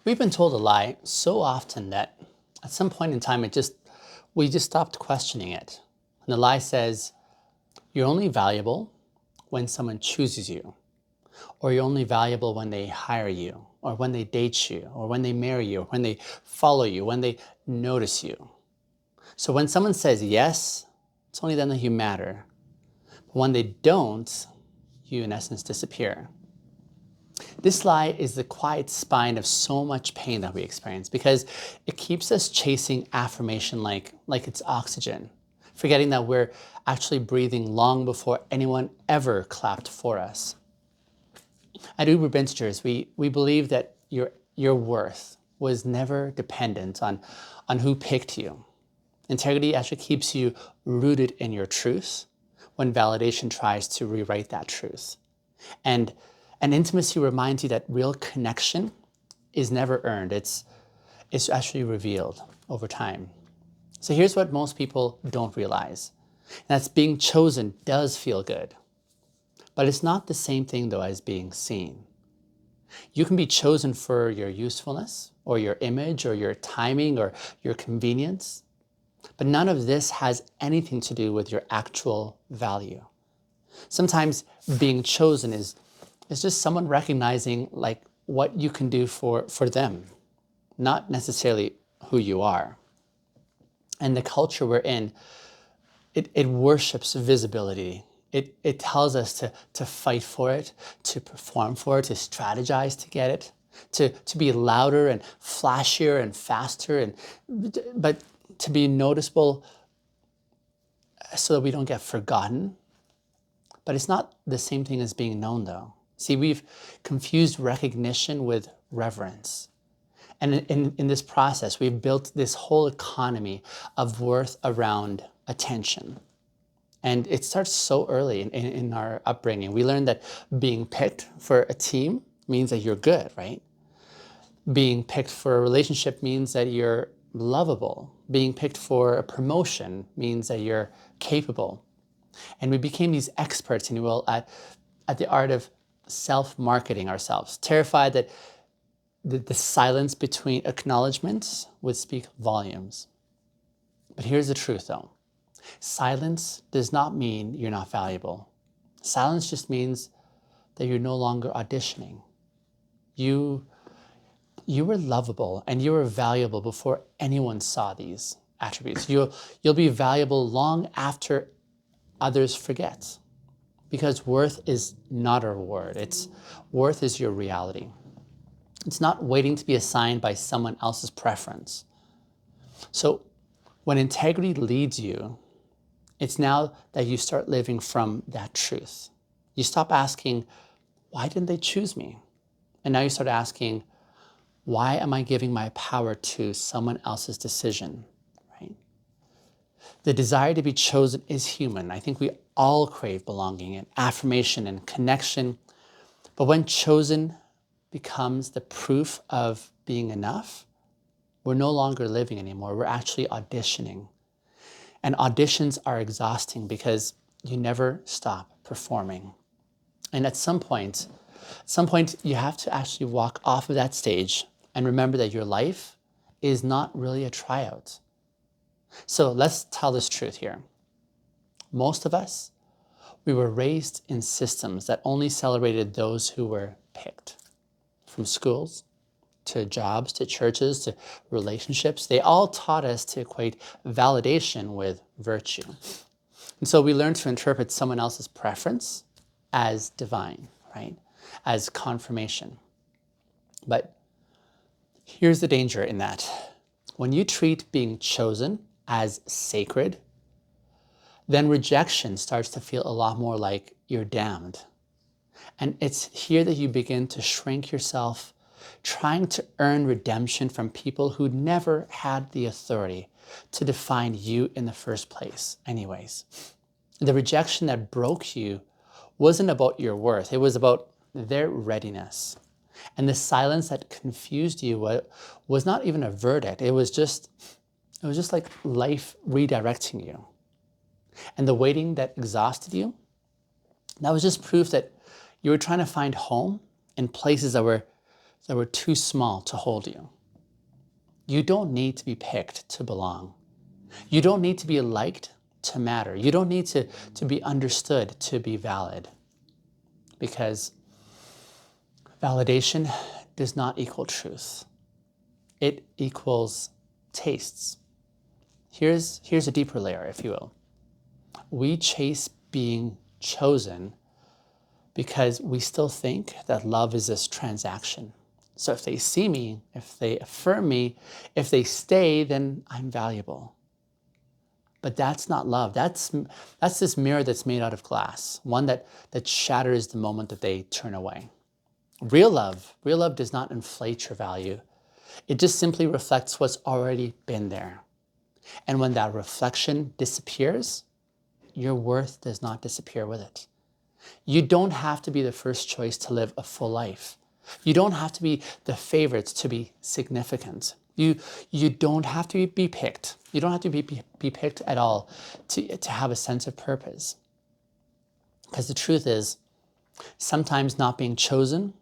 We've been told a lie so often that at some point in time we just stopped questioning it. And the lie says you're only valuable when someone chooses you, or you're only valuable when they hire you, or when they date you, or when they marry you, or when they follow you, when they notice you. So when someone says yes, it's only then that you matter. But when they don't, you in essence disappear. This lie is the quiet spine of so much pain that we experience because it keeps us chasing affirmation like it's oxygen, forgetting that we're actually breathing long before anyone ever clapped for us. At Uber Bintegers, we believe that your worth was never dependent on who picked you. Integrity actually keeps you rooted in your truth when validation tries to rewrite that truth. And intimacy reminds you that real connection is never earned. It's actually revealed over time. So here's what most people don't realize. And that's being chosen does feel good. But it's not the same thing though as being seen. You can be chosen for your usefulness or your image or your timing or your convenience. But none of this has anything to do with your actual value. Sometimes being chosen is just someone recognizing like what you can do for them, not necessarily who you are. And the culture we're in, it worships visibility. It tells us to fight for it, to perform for it, to strategize to get it, to be louder and flashier and faster, but to be noticeable so that we don't get forgotten. But it's not the same thing as being known though. See, we've confused recognition with reverence. And in this process, we've built this whole economy of worth around attention. And it starts so early in our upbringing. We learn that being picked for a team means that you're good, right? Being picked for a relationship means that you're lovable. Being picked for a promotion means that you're capable. And we became these experts, if you will, at the art of self-marketing ourselves, terrified that the silence between acknowledgements would speak volumes. But here's the truth though. Silence does not mean you're not valuable. Silence just means that you're no longer auditioning. You were lovable and you were valuable before anyone saw these attributes. You'll be valuable long after others forget. Because worth is not a reward. Worth is your reality. It's not waiting to be assigned by someone else's preference. So when integrity leads you, it's now that you start living from that truth. You stop asking, why didn't they choose me? And now you start asking, why am I giving my power to someone else's decision, right? The desire to be chosen is human. I think we all crave belonging and affirmation and connection. But when chosen becomes the proof of being enough, we're no longer living anymore. We're actually auditioning. And auditions are exhausting because you never stop performing. And at some point, you have to actually walk off of that stage and remember that your life is not really a tryout. So let's tell this truth here. Most of us, we were raised in systems that only celebrated those who were picked. From schools, to jobs, to churches, to relationships, they all taught us to equate validation with virtue. And so we learned to interpret someone else's preference as divine, right? As confirmation. But here's the danger in that. When you treat being chosen as sacred, then rejection starts to feel a lot more like you're damned. And it's here that you begin to shrink yourself, trying to earn redemption from people who never had the authority to define you in the first place anyways. The rejection that broke you wasn't about your worth. It was about their readiness. And the silence that confused you was not even a verdict. It was just like life redirecting you. And the waiting that exhausted you, that was just proof that you were trying to find home in places that were that were too small to hold you. You don't need to be picked to belong. You don't need to be liked to matter. You don't need to be understood to be valid. Because validation does not equal truth. It equals tastes. Here's a deeper layer, if you will. We chase being chosen because we still think that love is this transaction. So if they see me, if they affirm me, if they stay, then I'm valuable. But that's not love. That's this mirror that's made out of glass, one that shatters the moment that they turn away. Real love does not inflate your value. It just simply reflects what's already been there. And when that reflection disappears, your worth does not disappear with it. You don't have to be the first choice to live a full life. You don't have to be the favorites to be significant. You don't have to be picked. You don't have to be picked at all to have a sense of purpose. Because the truth is, sometimes not being chosen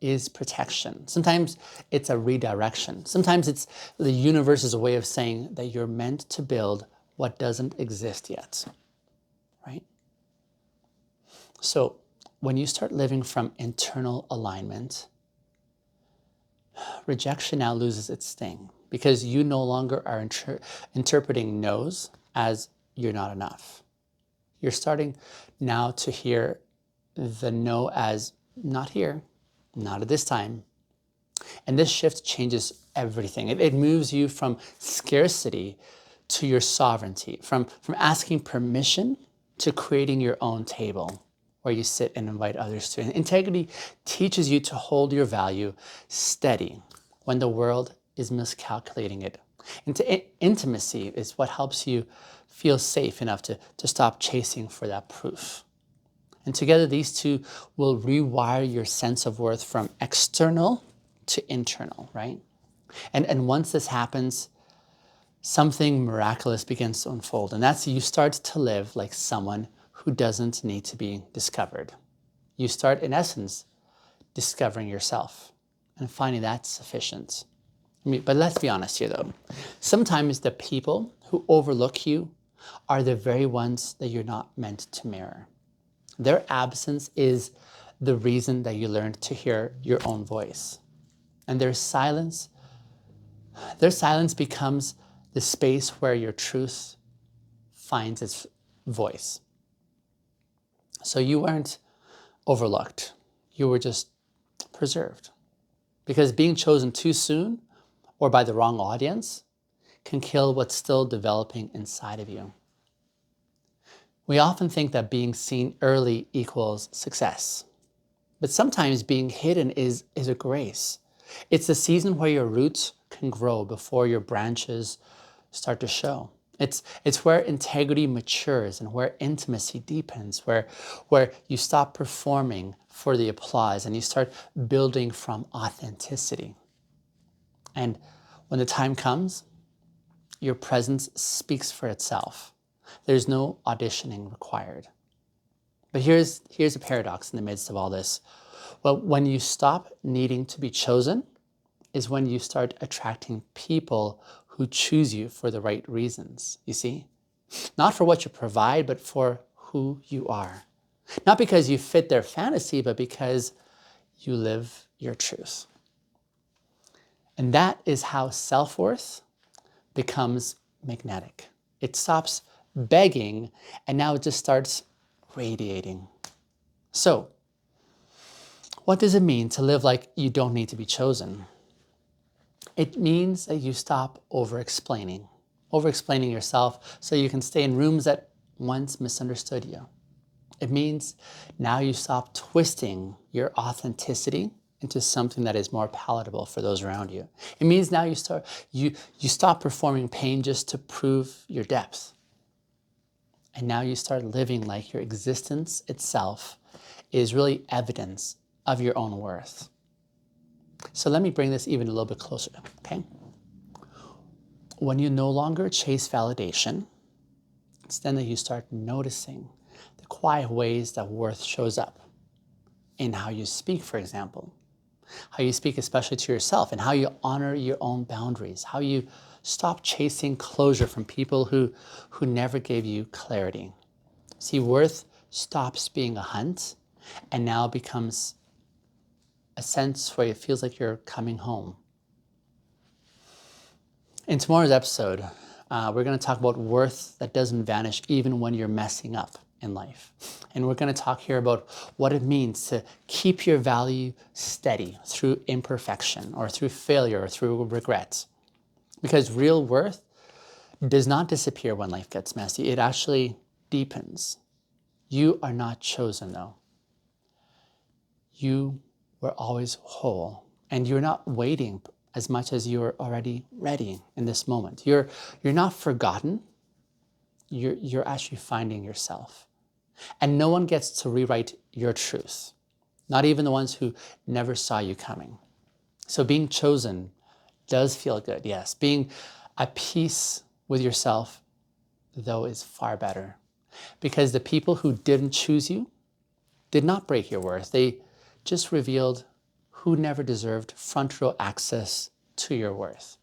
is protection. Sometimes it's a redirection. Sometimes it's the universe's way of saying that you're meant to build what doesn't exist yet, right? So when you start living from internal alignment, rejection now loses its sting because you no longer are interpreting no's as you're not enough. You're starting now to hear the no as not here, not at this time. And this shift changes everything. It moves you from scarcity to your sovereignty, from asking permission to creating your own table where you sit and invite others to. And integrity teaches you to hold your value steady when the world is miscalculating it. Intimacy is what helps you feel safe enough to stop chasing for that proof. And together, these two will rewire your sense of worth from external to internal, right? And once this happens, something miraculous begins to unfold. And that's you start to live like someone who doesn't need to be discovered. You start, in essence, discovering yourself and finding that sufficient. But let's be honest here, though. Sometimes the people who overlook you are the very ones that you're not meant to mirror. Their absence is the reason that you learned to hear your own voice. And their silence becomes the space where your truth finds its voice. So you weren't overlooked. You were just preserved. Because being chosen too soon or by the wrong audience can kill what's still developing inside of you. We often think that being seen early equals success. But sometimes being hidden is a grace. It's the season where your roots can grow before your branches start to show. It's where integrity matures and where intimacy deepens, where you stop performing for the applause and you start building from authenticity. And when the time comes, your presence speaks for itself. There's no auditioning required. But here's a paradox in the midst of all this. Well, when you stop needing to be chosen is when you start attracting people who choose you for the right reasons, you see? Not for what you provide, but for who you are. Not because you fit their fantasy, but because you live your truth. And that is how self-worth becomes magnetic. It stops begging, and now it just starts radiating. So, what does it mean to live like you don't need to be chosen? It means that you stop over-explaining yourself so you can stay in rooms that once misunderstood you. It means now you stop twisting your authenticity into something that is more palatable for those around you. It means now you stop performing pain just to prove your depth. And now you start living like your existence itself is really evidence of your own worth. So let me bring this even a little bit closer, okay? When you no longer chase validation, it's then that you start noticing the quiet ways that worth shows up in how you speak, for example, how you speak especially to yourself, and how you honor your own boundaries, how you stop chasing closure from people who never gave you clarity. See, worth stops being a hunt and now becomes a sense where it feels like you're coming home. In tomorrow's episode, we're going to talk about worth that doesn't vanish even when you're messing up in life. And we're going to talk here about what it means to keep your value steady through imperfection or through failure or through regret. Because real worth does not disappear when life gets messy. It actually deepens. You are not chosen, though. You were always whole, and you're not waiting as much as you're already ready in this moment. You're not forgotten. You're actually finding yourself. And no one gets to rewrite your truth, not even the ones who never saw you coming. So being chosen does feel good, yes. Being at peace with yourself, though, is far better. Because the people who didn't choose you did not break your worth. They just revealed who never deserved front row access to your worth.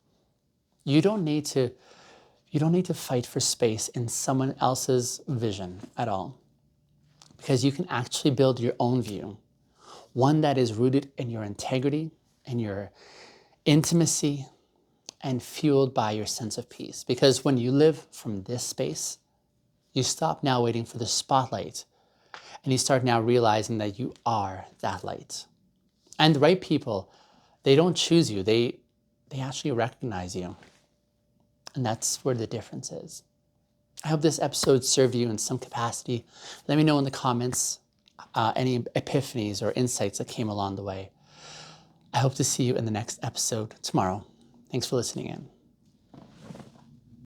You don't need to fight for space in someone else's vision at all. Because you can actually build your own view, one that is rooted in your integrity, in your intimacy, and fueled by your sense of peace. Because when you live from this space, you stop now waiting for the spotlight, and you start now realizing that you are that light. And the right people, they don't choose you, they actually recognize you. And that's where the difference is. I hope this episode served you in some capacity. Let me know in the comments any epiphanies or insights that came along the way. I hope to see you in the next episode tomorrow. Thanks for listening in.